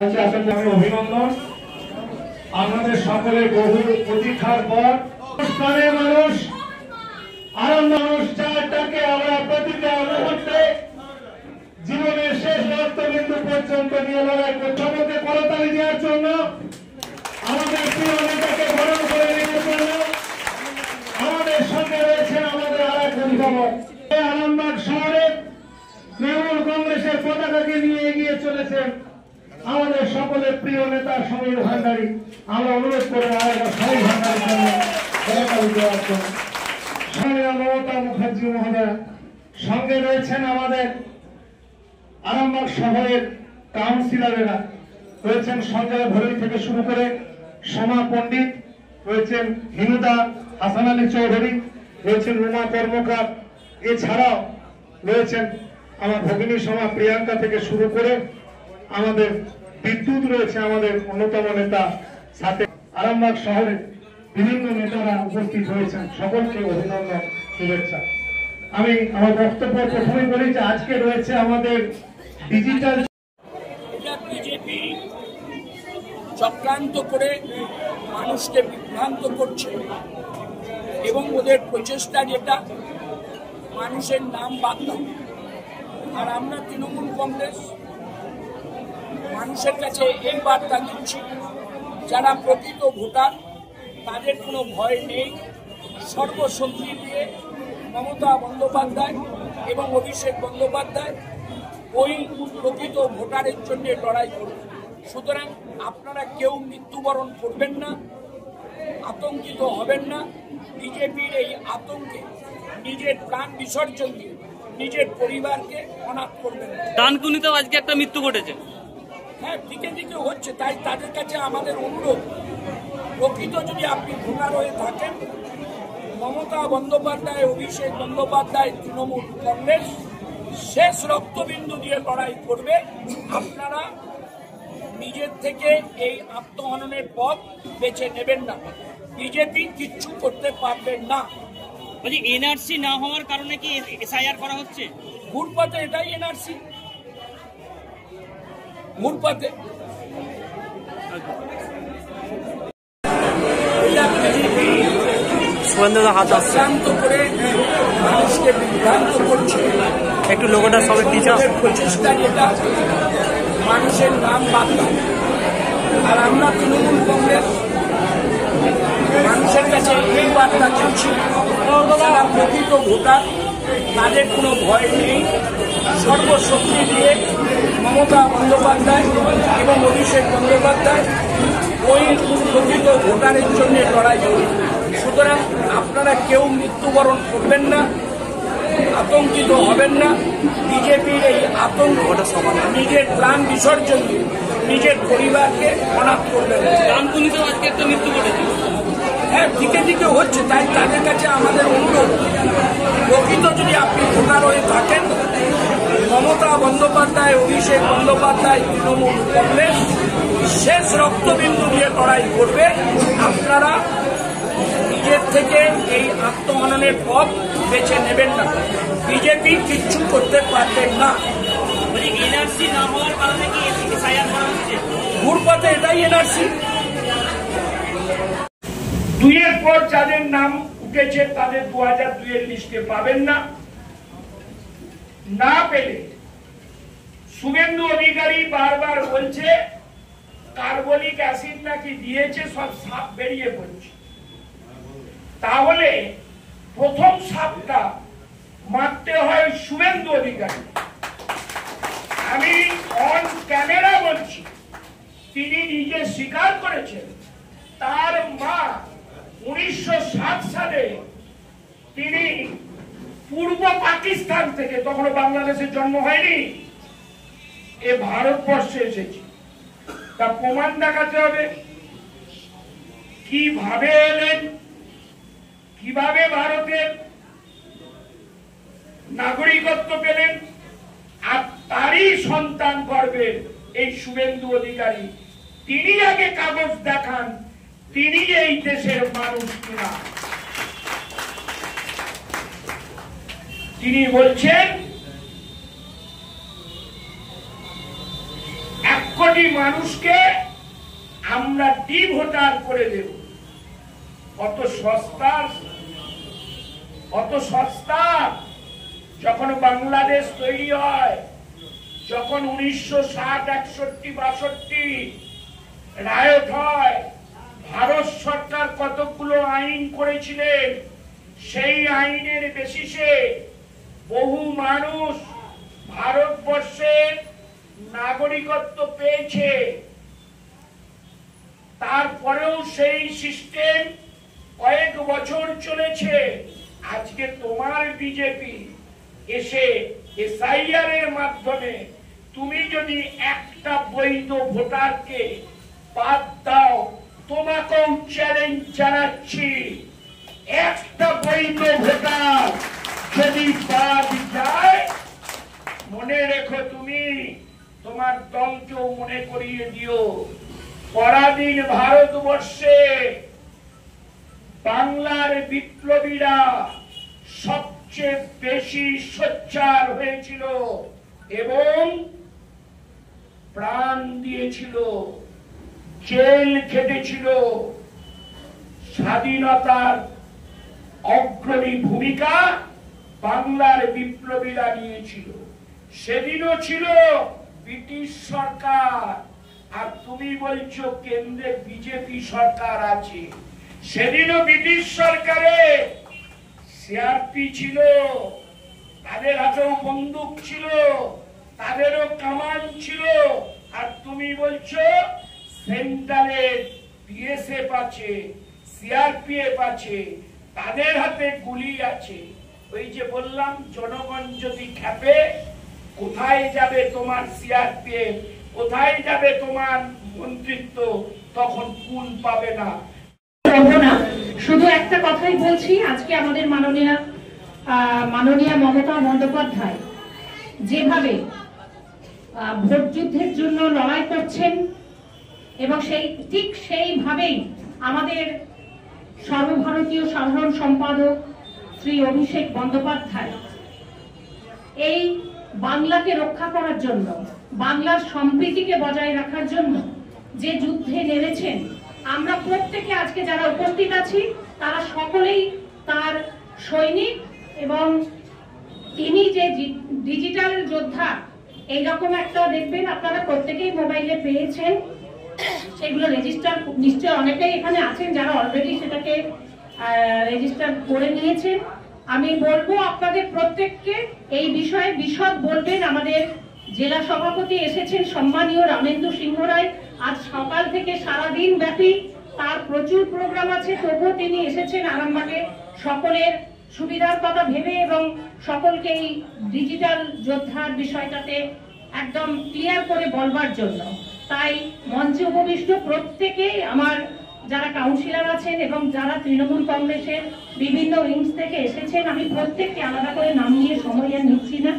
অভিনন্দন। আমাদের সকলের বহু প্রতীক্ষার পর মানুষ চারটাকে আমরা প্রতিটা মুহূর্তে জীবনের শেষ রক্তবিন্দু পর্যন্ত নিয়ে লড়াই করতে আমাদের করতালি দেওয়ার জন্য, আমাদের প্রিয় নেতাকে বরণ করে নেওয়ার জন্য আমাদের সঙ্গে রয়েছেন আমাদের আর এক অভিভাবক। আরামবাগ শহরে তৃণমূল কংগ্রেসের পতাকাকে নিয়ে এগিয়ে চলেছেন আমাদের সকলের প্রিয় নেতা সমীর ভান্ডারী। আমরা অনুরোধ করব সমীর ভান্ডারীর জন্য করতালি দেওয়ার জন্য। মমতা মুখার্জি মহোদয় সঙ্গে রয়েছেন আমাদের আরামবাগ শহরের কাউন্সিলরেরা, রয়েছেন সঞ্জয় ভরই থেকে শুরু করে সোমা পণ্ডিত, রয়েছেন হিনুদা, হাসান আলী চৌধুরী, রয়েছেন রুমা কর্মকার, এছাড়াও রয়েছেন আমার ভগিনী সোমা প্রিয়াঙ্কা থেকে শুরু করে আমাদের বিদ্যুৎ রয়েছে আমাদের অন্যতম নেতা, সাথে আরামবাগ শহরের বিভিন্ন নেতারা উপস্থিত হয়েছেন। সকলকে অভিনন্দন, শুভেচ্ছা। আমি আমার বক্তব্য প্রথমে বলি যে আজকে রয়েছে আমাদের ডিজিটাল বিজেপি চক্রান্ত করে মানুষকে বিভ্রান্ত করছে এবং ওদের প্রচেষ্টা যেটা মানুষের নাম বাদ দাও। আর আমরা তৃণমূল কংগ্রেস মানুষের কাছে এই বার্তা দিচ্ছি, যারা প্রকৃত ভোটার তাদের কোনো ভয় নেই। সর্বশক্তি দিয়ে মমতা বন্দ্যোপাধ্যায় এবং অভিষেক বন্দ্যোপাধ্যায় ওই প্রকৃত ভোটারের জন্য লড়াই করবে। সুতরাং আপনারা কেউ মৃত্যুবরণ করবেন না, আতঙ্কিত হবেন না। বিজেপির এই আতঙ্কে নিজের প্রাণ বিসর্জন দিয়ে নিজের পরিবারকে অনাথ করবেন না। ডানকুনিতেও আজকে একটা মৃত্যু ঘটেছে। হ্যাঁ, দিকে দিকে হচ্ছে, তাই তাদের কাছে আমাদের অনুরোধ, প্রকৃত যদি আপনি ভোটার হয়ে থাকেন, মমতা বন্দ্যোপাধ্যায়, অভিষেক বন্দ্যোপাধ্যায়, তৃণমূল কংগ্রেস শেষ রক্তবিন্দু দিয়ে লড়াই করবে। আপনারা নিজের থেকে এই আত্মহননের পথ বেছে নেবেন না। বিজেপি কিচ্ছু করতে পারবেন না। এনআরসি না হওয়ার কারণে কি এসআইআর করা হচ্ছে? ঘুরপথে, এটাই এনআরসি, ঘুরপথে। চক্রান্ত করে মানুষকে বিভ্রান্ত করছে, একটু লোকটা সবে টিচার প্রচেষ্টা যেটা মানুষের নাম বাদ দাও। আর আমরা তৃণমূল কংগ্রেস মানুষের কাছে এই বার্তা দিচ্ছি, যারা প্রকৃত ভোটার তাদের কোনো ভয় নেই। সর্বশক্তি দিয়ে মমতা বন্দ্যোপাধ্যায় এবং অভিষেক বন্দ্যোপাধ্যায় ওই প্রকৃত ভোটারের জন্য লড়াই করবে। সুতরাং আপনারা কেউ মৃত্যুবরণ করবেন না, আতঙ্কিত হবেন না। বিজেপির এই আতঙ্ক নিজের প্রাণ বিসর্জন দিয়ে নিজের পরিবারকে অনাথ করবেন। ডানকুনিতেও আজকে একটা মৃত্যু ঘটেছে। হ্যাঁ, দিকে দিকে হচ্ছে, তাই তাদের কাছে আমাদের অনুরোধ, প্রকৃত যদি আপনি ভোটার হয়ে থাকেন, মমতা বন্দ্যোপাধ্যায়, অভিষেক বন্দ্যোপাধ্যায়, তৃণমূল কংগ্রেস শেষ রক্তবিন্দু দিয়ে লড়াই করবে। আপনারা নিজের থেকে এই আত্মহননের পথ বেছে নেবেন না। বিজেপি কিচ্ছু করতে পারবেন না। এনআরসি না হওয়ার কারণে কি এসআইআর করা হচ্ছে? ঘুরপথে, এটাই এনআরসি। দুইয়ের পর যাদের নাম উঠেছে তাদের 2002-এর লিস্টে পাবেন না। না পেলে শুভেন্দু অধিকারী বারবার বলছে কার্বলিক অ্যাসিড নাকি দিয়েছে, সব সাপ বেরিয়ে পড়ছে। তাহলে প্রথম সাপটা মারতে হয় শুভেন্দু অধিকারী। আমি অন ক্যামেরা বলছি, তিনি নিজে স্বীকার করেছেন তার মা 1907 সালে তিনি পূর্ব পাকিস্তান থেকে, তখন বাংলাদেশের জন্ম হয়নি, এ ভারতবর্ষে এসেছে। তা প্রমাণ দেখাতে হবে, কিভাবে এলেন, কিভাবে ভারতের নাগরিকত্ব পেলেন। আর তারই সন্তান গর্বের এই শুভেন্দু অধিকারী, তিনি আগে কাগজ দেখান তিনি এই দেশের মানুষ কিনা। তিনি বলছেন 1 কোটি মানুষকে আমরা ডি ভোটার করে দেব। অত সস্তা। যখন বাংলাদেশ তৈরি হয়, যখন 1960-61-62 রায়ত হয়, ভারত সরকার কতগুলো আইন করেছিলেন। সেই আইনের বেসিসে বহু মানুষ ভারতবর্ষের নাগরিকত্ব পেয়েছে। তারপরেও সেই সিস্টেম কয়েক বছর চলেছে। আজকে তোমার বিজেপি এসে এসআইআর এর মাধ্যমে তুমি যদি একটা বৈধ ভোটারকে বাদ দাও, তোমাকেও চ্যালেঞ্জ জানাচ্ছি, একটা বৈধ ভোটার যদি বাদ যায়, মনে রেখো তুমি তোমার দলকেও মনে করিয়ে দিও, পরাধীন ভারতবর্ষে বাংলার বিপ্লবীরা সবচেয়ে বেশি সোচ্চার হয়েছিল এবং প্রাণ দিয়েছিল, জেল খেটেছিল। স্বাধীনতার অগ্রণী ভূমিকা বাংলার বিপ্লবীরা নিয়েছিল। সেদিনও ছিল ব্রিটিশ সরকার, আর তুমি বলছো কেন্দ্রে বিজেপি সরকার আছে। সেদিনও ব্রিটিশ সরকারে সিআরপি ছিল, তাদের হাতেও বন্দুক ছিল, তাদেরও কামান ছিল। আর তুমি বলছো সেন্ট্রালের বিএসএফ আছে, সিআরপিএফ আছে, তাদের হাতে গুলি আছে। ওই যে বললাম, জনগণ যদি খেপে, কোথায় যাবে তোমার সিআরপিএফ, কোথায় যাবে তোমার মন্ত্রিত্ব, তখন কুল পাবে না। শুধু একটা কথাই বলছি, আজকে আমাদের মাননীয় মমতা বন্দ্যোপাধ্যায় যেভাবে ভোট যুদ্ধের জন্য লড়াই করছেন, এবং ঠিক সেইভাবেই আমাদের সর্বভারতীয় সাধারণ সম্পাদক শ্রী অভিষেক বন্দ্যোপাধ্যায় এই বাংলাকে রক্ষা করার জন্য, বাংলার সম্প্রীতিকে বজায় রাখার জন্য যে যুদ্ধে নেমেছেন, আমরা প্রত্যেকে আজকে যারা উপস্থিত আছি তারা সকলেই তার সৈনিক। এবং তিনি যে ডিজিটাল যোদ্ধা, এইরকম একটা দেখবেন আপনারা প্রত্যেকেই মোবাইলে পেয়েছেন, সেগুলো রেজিস্টার নিশ্চয় অনেকেই এখানে আছেন যারা অলরেডি সেটাকে রেজিস্টার করে নিয়েছেন। আমি বলবো আপনাদের প্রত্যেককে এই বিষয়ে বিশদ বলবেন। আমাদের জেলা সভাপতি এসেছেন সম্মানীয় রামেন্দু সিংহ রায়, আজ সকাল থেকে সারাদিন ব্যাপী তার প্রচুর প্রোগ্রাম আছে, তবুও তিনি এসেছেন আরামবাগে সকলের সুবিধার কথা ভেবে এবং সকলকে এই ডিজিটাল যোদ্ধার বিষয়টাতে একদম ক্লিয়ার করে বলবার জন্য। তাই মঞ্চে উপবিষ্ট প্রত্যেকেই আমার যারা কাউন্সিলর আছেন এবং যারা তৃণমূল কংগ্রেসের বিভিন্ন উইংস থেকে এসেছেন, আমি প্রত্যেককে আলাদা করে নাম নিয়ে সময় আর নিচ্ছি না,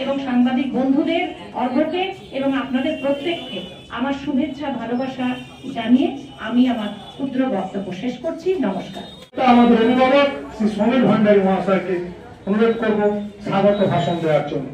এবং সাংবাদিক বন্ধুদের, অর্ঘকে এবং আপনাদের প্রত্যেককে আমার শুভেচ্ছা ভালোবাসা জানিয়ে আমি আমার ক্ষুদ্র বক্তব্য শেষ করছি। নমস্কার। আমাদের অভিভাবক শ্রী সমীর ভান্ডারী মহাশয়কে অনুরোধ করব স্বাগত ভাষণ দেওয়ার জন্য।